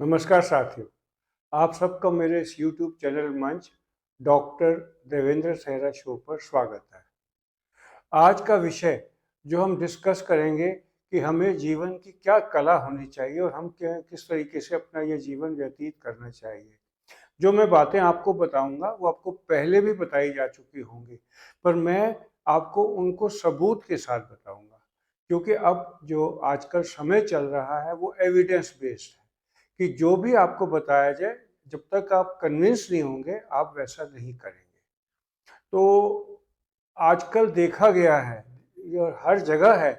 नमस्कार साथियों, आप सबका मेरे इस YouTube चैनल मंच डॉक्टर देवेंद्र सहरा शो पर स्वागत है। आज का विषय जो हम डिस्कस करेंगे कि हमें जीवन की क्या कला होनी चाहिए और हम किस तरीके से अपना ये जीवन व्यतीत करना चाहिए। जो मैं बातें आपको बताऊंगा वो आपको पहले भी बताई जा चुकी होंगी, पर मैं आपको उनको सबूत के साथ बताऊंगा, क्योंकि अब जो आजकल समय चल रहा है वो एविडेंस बेस्ड है कि जो भी आपको बताया जाए, जब तक आप कन्विंस नहीं होंगे आप वैसा नहीं करेंगे। तो आजकल देखा गया है, ये हर जगह है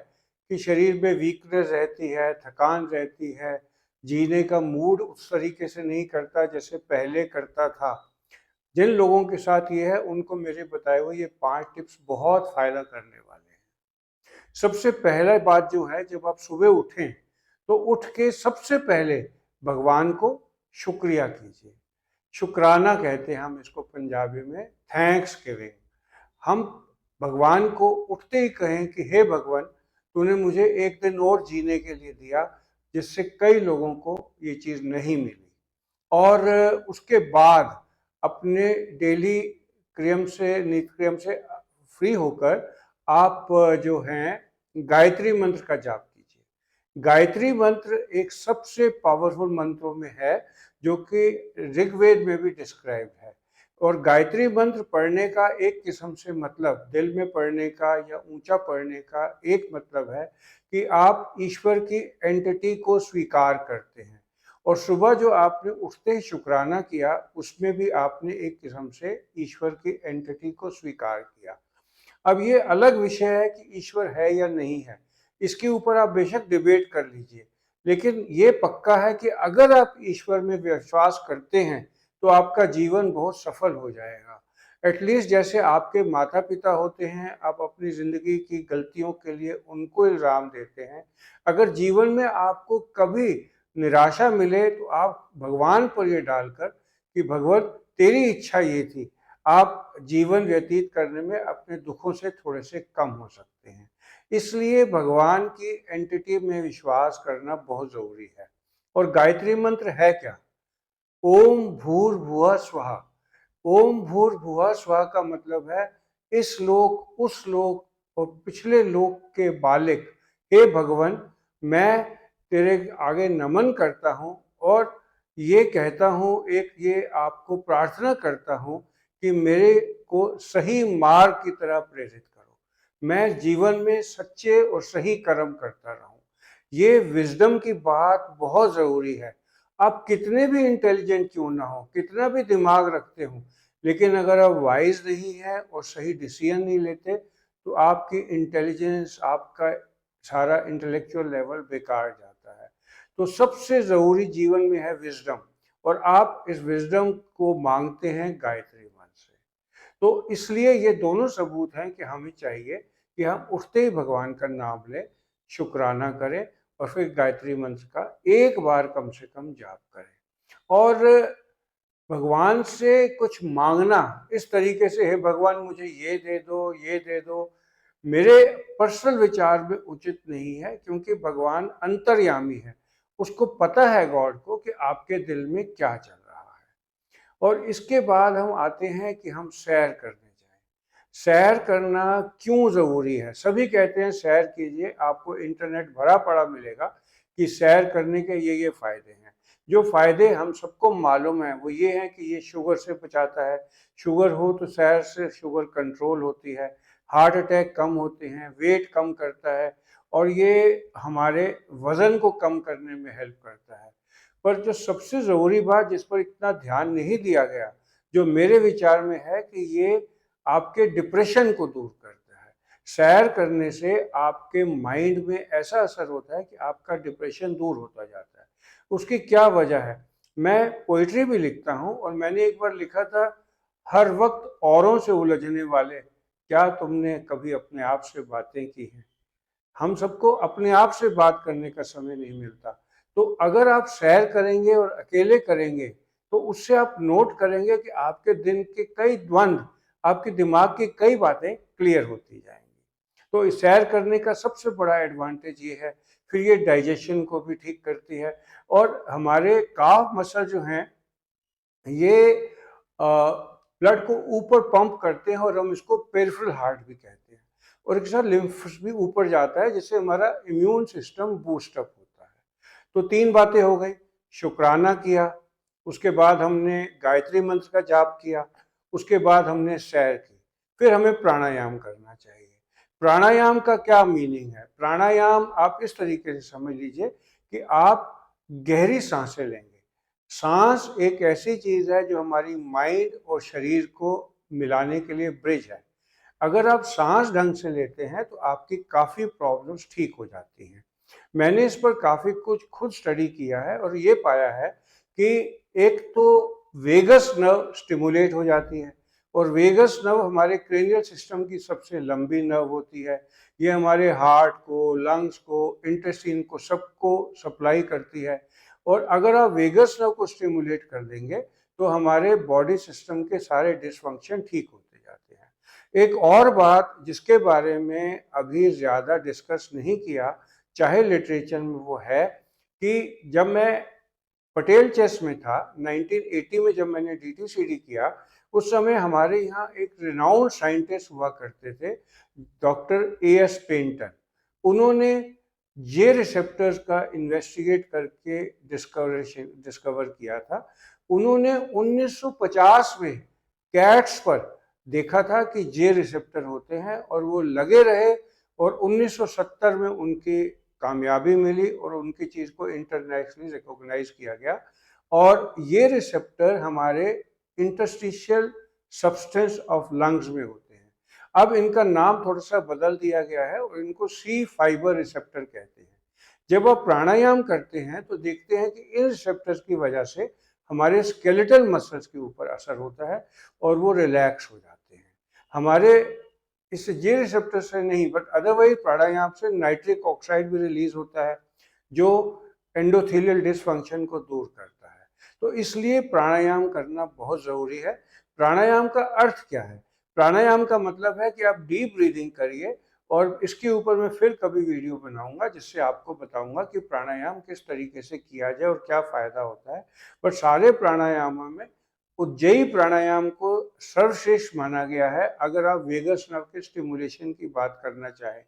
कि शरीर में वीकनेस रहती है, थकान रहती है, जीने का मूड उस तरीके से नहीं करता जैसे पहले करता था। जिन लोगों के साथ ये है उनको मेरे बताए हुए ये 5 टिप्स बहुत फायदा करने वाले हैं। सबसे पहला बात जो है, जब आप सुबह उठें तो उठ के सबसे पहले भगवान को शुक्रिया कीजिए। शुक्राना कहते हैं हम इसको पंजाबी में, थैंक्स गिविंग। हम भगवान को उठते ही कहें कि हे भगवान, तूने मुझे एक दिन और जीने के लिए दिया, जिससे कई लोगों को ये चीज़ नहीं मिली। और उसके बाद अपने डेली क्रियम से नित्यक्रम से फ्री होकर आप जो हैं गायत्री मंत्र का जाप कीजिए। गायत्री मंत्र एक सबसे पावरफुल मंत्रों में है, जो कि ऋग्वेद में भी डिस्क्राइब है। और गायत्री मंत्र पढ़ने का एक किस्म से मतलब, दिल में पढ़ने का या ऊंचा पढ़ने का एक मतलब है कि आप ईश्वर की एंटिटी को स्वीकार करते हैं। और सुबह जो आपने उठते ही शुक्राना किया, उसमें भी आपने एक किस्म से ईश्वर की एंटिटी को स्वीकार किया। अब ये अलग विषय है कि ईश्वर है या नहीं है, इसके ऊपर आप बेशक डिबेट कर लीजिए, लेकिन ये पक्का है कि अगर आप ईश्वर में विश्वास करते हैं तो आपका जीवन बहुत सफल हो जाएगा। एटलीस्ट जैसे आपके माता पिता होते हैं, आप अपनी ज़िंदगी की गलतियों के लिए उनको इल्ज़ाम देते हैं। अगर जीवन में आपको कभी निराशा मिले तो आप भगवान पर ये डालकर कि भगवान तेरी इच्छा ये थी, आप जीवन व्यतीत करने में अपने दुखों से थोड़े से कम हो सकते हैं। इसलिए भगवान की एंटिटी में विश्वास करना बहुत ज़रूरी है। और गायत्री मंत्र है क्या? ओम भूर्भुवः स्वः। ओम भूर्भुवः स्वः का मतलब है इस लोक उस लोक और पिछले लोक के मालिक, हे भगवान, मैं तेरे आगे नमन करता हूँ और ये कहता हूँ, एक ये आपको प्रार्थना करता हूँ कि मेरे को सही मार्ग की तरह प्रेरित करो, मैं जीवन में सच्चे और सही कर्म करता रहूं। ये विजडम की बात बहुत ज़रूरी है। आप कितने भी इंटेलिजेंट क्यों ना हो, कितना भी दिमाग रखते हो, लेकिन अगर आप वाइज नहीं है और सही डिसीजन नहीं लेते तो आपकी इंटेलिजेंस, आपका सारा इंटेलेक्चुअल लेवल बेकार जाता है। तो सबसे ज़रूरी जीवन में है विजडम, और आप इस विजडम को मांगते हैं गायत्री मंत्र से। तो इसलिए ये दोनों सबूत हैं कि हमें चाहिए कि हम उठते ही भगवान का नाम लें, शुक्राना करें और फिर गायत्री मंत्र का एक बार कम से कम जाप करें। और भगवान से कुछ मांगना इस तरीके से, हे भगवान मुझे ये दे दो, ये दे दो, मेरे पर्सनल विचार में उचित नहीं है, क्योंकि भगवान अंतर्यामी है। उसको पता है, गॉड को, कि आपके दिल में क्या चल रहा है। और इसके बाद हम आते हैं कि हम सैर करने जाएं। सैर करना क्यों ज़रूरी है? सभी कहते हैं सैर कीजिए, आपको इंटरनेट भरा पड़ा मिलेगा कि सैर करने के ये फ़ायदे हैं। जो फ़ायदे हम सबको मालूम है वो ये है कि ये शुगर से बचाता है, शुगर हो तो सैर से शुगर कंट्रोल होती है, हार्ट अटैक कम होते हैं, वेट कम करता है, और ये हमारे वज़न को कम करने में हेल्प करता है। पर जो सबसे ज़रूरी बात जिस पर इतना ध्यान नहीं दिया गया, जो मेरे विचार में है, कि ये आपके डिप्रेशन को दूर करता है। सैर करने से आपके माइंड में ऐसा असर होता है कि आपका डिप्रेशन दूर होता जाता है। उसकी क्या वजह है? मैं पोइट्री भी लिखता हूँ और मैंने एक बार लिखा था, हर वक्त औरों से उलझने वाले, क्या तुमने कभी अपने आप से बातें की हैं? हम सबको अपने आप से बात करने का समय नहीं मिलता। तो अगर आप सैर करेंगे और अकेले करेंगे तो उससे आप नोट करेंगे कि आपके दिन के कई द्वंद्व, आपके दिमाग की कई बातें क्लियर होती जाएंगी। तो इस सैर करने का सबसे बड़ा एडवांटेज ये है। फिर ये डाइजेशन को भी ठीक करती है और हमारे काफ मसल जो हैं ये ब्लड को ऊपर पंप करते हैं और हम इसको पेरिफेरल हार्ट भी कहते हैं। और एक साथ लिम्फ भी ऊपर जाता है जिससे हमारा इम्यून सिस्टम बूस्टअप होता है। तो 3 बातें हो गई, शुक्राना किया, उसके बाद हमने गायत्री मंत्र का जाप किया, उसके बाद हमने सैर की, फिर हमें प्राणायाम करना चाहिए। प्राणायाम का क्या मीनिंग है? प्राणायाम आप इस तरीके से समझ लीजिए कि आप गहरी सांसें लेंगे। सांस एक ऐसी चीज है जो हमारी माइंड और शरीर को मिलाने के लिए ब्रिज है। अगर आप सांस ढंग से लेते हैं तो आपकी काफ़ी प्रॉब्लम्स ठीक हो जाती हैं। मैंने इस पर काफ़ी कुछ खुद स्टडी किया है और ये पाया है कि एक तो वेगस नर्व स्टिमुलेट हो जाती है और वेगस नर्व हमारे क्रेनियल सिस्टम की सबसे लंबी नर्व होती है। ये हमारे हार्ट को, लंग्स को, इंटेस्टाइन को, सबको सप्लाई करती है। और अगर आप वेगस नर्व को स्टिमुलेट कर देंगे तो हमारे बॉडी सिस्टम के सारे डिसफंक्शन ठीक होते जाते हैं। एक और बात जिसके बारे में अभी ज़्यादा डिस्कस नहीं किया, चाहे लिटरेचर में, वो है कि जब मैं पटेल चेस में था 1980 में, जब मैंने डीटीसीडी किया, उस समय हमारे यहाँ एक रिनाउंड साइंटिस्ट हुआ करते थे, डॉक्टर एएस पेंटन। उन्होंने ये रिसेप्टर्स का इन्वेस्टिगेट करके डिस्कवर किया था। उन्होंने 1950 में कैट्स पर देखा था कि जे रिसेप्टर होते हैं और वो लगे रहे और 1970 में उनकी कामयाबी मिली और उनकी चीज़ को इंटरनेशनली रिकॉग्नाइज किया गया। और ये रिसेप्टर हमारे इंटरस्टिशियल सब्सटेंस ऑफ लंग्स में होते हैं। अब इनका नाम थोड़ा सा बदल दिया गया है और इनको सी फाइबर रिसेप्टर कहते हैं। जब आप प्राणायाम करते हैं तो देखते हैं कि इन रिसेप्टर्स की वजह से हमारे स्केलेटल मसल्स के ऊपर असर होता है और वो रिलैक्स हो जाते हैं। हमारे इस जे रिसेप्टर से नहीं, बट अदरवाइज प्राणायाम से नाइट्रिक ऑक्साइड भी रिलीज होता है जो एंडोथेलियल डिसफंक्शन को दूर करता है। तो इसलिए प्राणायाम करना बहुत ज़रूरी है। प्राणायाम का अर्थ क्या है? प्राणायाम का मतलब है कि आप डीप ब्रीदिंग करिए और इसके ऊपर मैं फिर कभी वीडियो बनाऊंगा जिससे आपको बताऊंगा कि प्राणायाम किस तरीके से किया जाए और क्या फ़ायदा होता है। पर सारे प्राणायामों में उज्जयी प्राणायाम को सर्वश्रेष्ठ माना गया है अगर आप वेगस नर्व के स्टिमुलेशन की बात करना चाहें,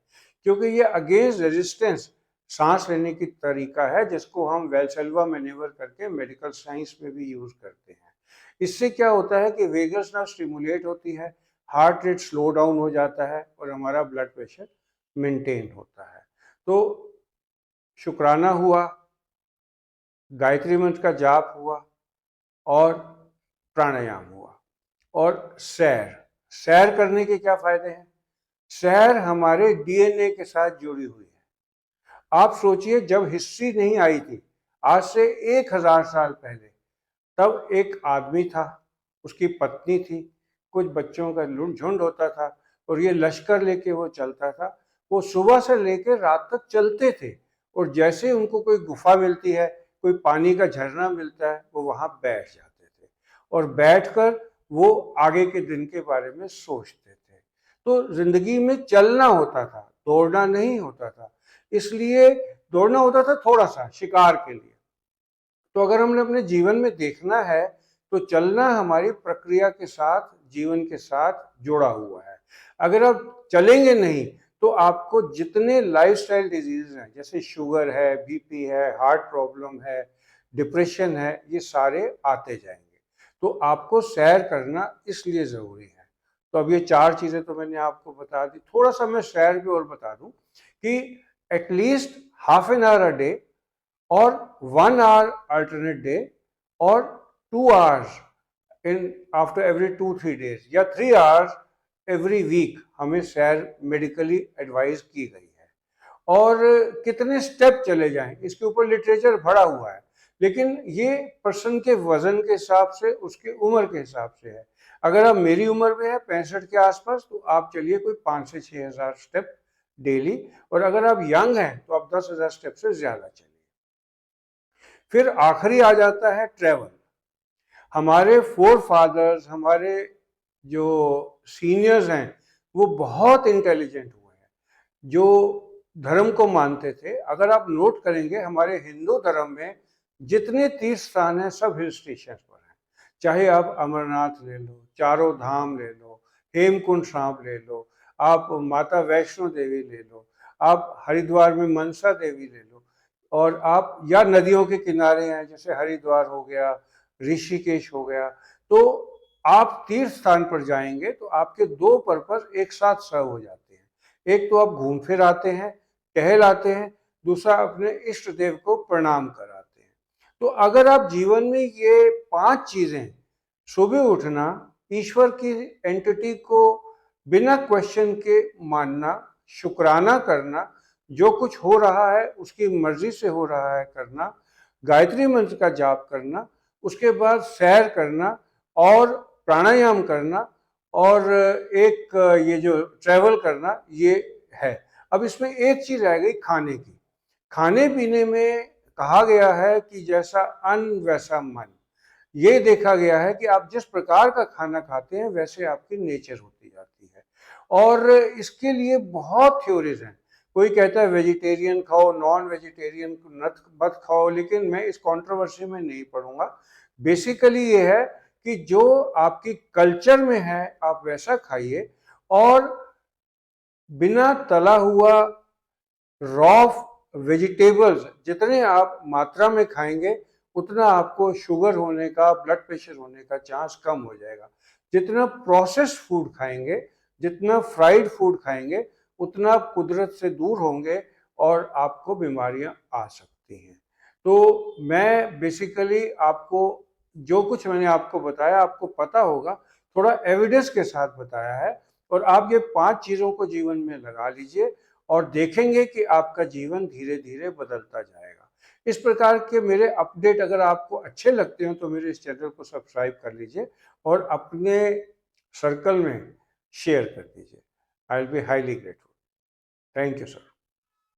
क्योंकि ये अगेंस्ट रेजिस्टेंस सांस लेने की तरीका है जिसको हम वेल्सेल्वा मैन्यूवर करके मेडिकल साइंस में भी यूज करते हैं। इससे क्या होता है कि वेगस नर्व स्टिमुलेट होती है, हार्ट रेट स्लो डाउन हो जाता है और हमारा ब्लड प्रेशर मेंटेन होता है। तो शुक्राना हुआ, गायत्री मंत्र का जाप हुआ और प्राणायाम हुआ और सैर। सैर करने के क्या फायदे हैं? सैर हमारे डीएनए के साथ जुड़ी हुई है। आप सोचिए, जब हिस्ट्री नहीं आई थी, आज से 1000 साल पहले, तब एक आदमी था, उसकी पत्नी थी, कुछ बच्चों का झुंड होता था और ये लश्कर लेके वो चलता था। वो सुबह से लेकर रात तक चलते थे और जैसे उनको कोई गुफा मिलती है, कोई पानी का झरना मिलता है, वो वहां बैठ जाते थे और बैठकर वो आगे के दिन के बारे में सोचते थे। तो जिंदगी में चलना होता था, दौड़ना नहीं होता था। इसलिए दौड़ना होता था थोड़ा सा शिकार के लिए। तो अगर हमने अपने जीवन में देखना है तो चलना हमारी प्रक्रिया के साथ, जीवन के साथ जुड़ा हुआ है। अगर आप चलेंगे नहीं तो आपको जितने लाइफस्टाइल डिजीज हैं, जैसे शुगर है, बीपी है, हार्ट प्रॉब्लम है, डिप्रेशन है, ये सारे आते जाएंगे। तो आपको सैर करना इसलिए ज़रूरी है। तो अब ये 4 चीज़ें तो मैंने आपको बता दी। थोड़ा सा मैं सैर भी और बता दूं कि at least half an hour a day और 1 आवर अल्टरनेट डे और 2 hours in after every 2-3 days या 3 आवर्स एवरी वीक हमें सैर मेडिकली एडवाइज की गई है। और कितने स्टेप चले जाएं इसके ऊपर लिटरेचर भरा हुआ है, लेकिन ये पर्सन के वजन के हिसाब से, उसके उम्र के हिसाब से है। अगर आप मेरी उम्र में है 65 के आसपास, तो आप चलिए कोई 5 से 6 हज़ार स्टेप डेली, और अगर आप यंग हैं तो आप 10,000 स्टेप से ज्यादा चलिए। फिर आखिरी आ जाता है ट्रैवल। हमारे फोर फादर्स, हमारे जो सीनियर्स हैं, वो बहुत इंटेलिजेंट हुए हैं। जो धर्म को मानते थे, अगर आप नोट करेंगे हमारे हिंदू धर्म में जितने तीर्थ स्थान हैं सब हिल स्टेशन पर हैं। चाहे आप अमरनाथ ले लो, चारों धाम ले लो, हेमकुंड साहिब ले लो, आप माता वैष्णो देवी ले लो, आप हरिद्वार में मनसा देवी ले लो, और आप या नदियों के किनारे हैं जैसे हरिद्वार हो गया, ऋषिकेश हो गया। तो आप तीर्थ स्थान पर जाएंगे तो आपके दो पर्पस एक साथ सर्व हो जाते हैं। एक तो आप घूम फिर आते हैं, टहल आते हैं, दूसरा अपने इष्ट देव को प्रणाम कराते हैं। तो अगर आप जीवन में ये 5 चीजें, सुबह उठना, ईश्वर की एंटिटी को बिना क्वेश्चन के मानना, शुक्राना करना, जो कुछ हो रहा है उसकी मर्जी से हो रहा है करना, गायत्री मंत्र का जाप करना, उसके बाद सैर करना और प्राणायाम करना, और एक ये जो ट्रैवल करना, ये है। अब इसमें एक चीज रह गई खाने की। खाने पीने में कहा गया है कि जैसा अन्न वैसा मन। ये देखा गया है कि आप जिस प्रकार का खाना खाते हैं वैसे आपकी नेचर होती जाती है। और इसके लिए बहुत थ्योरीज हैं। कोई कहता है वेजिटेरियन खाओ, नॉन वेजिटेरियन मत खाओ, लेकिन मैं इस कंट्रोवर्सी में नहीं पढ़ूंगा। बेसिकली ये है कि जो आपकी कल्चर में है आप वैसा खाइए, और बिना तला हुआ रॉ वेजिटेबल्स जितने आप मात्रा में खाएंगे उतना आपको शुगर होने का, ब्लड प्रेशर होने का चांस कम हो जाएगा। जितना प्रोसेस्ड फूड खाएंगे, जितना फ्राइड फूड खाएंगे, उतना आप कुदरत से दूर होंगे और आपको बीमारियां आ सकती हैं। तो मैं बेसिकली आपको जो कुछ मैंने आपको बताया, आपको पता होगा, थोड़ा एविडेंस के साथ बताया है। और आप ये 5 चीज़ों को जीवन में लगा लीजिए और देखेंगे कि आपका जीवन धीरे धीरे बदलता जाएगा। इस प्रकार के मेरे अपडेट अगर आपको अच्छे लगते हो तो मेरे इस चैनल को सब्सक्राइब कर लीजिए और अपने सर्कल में शेयर कर दीजिए। I will be highly grateful. Thank you sir.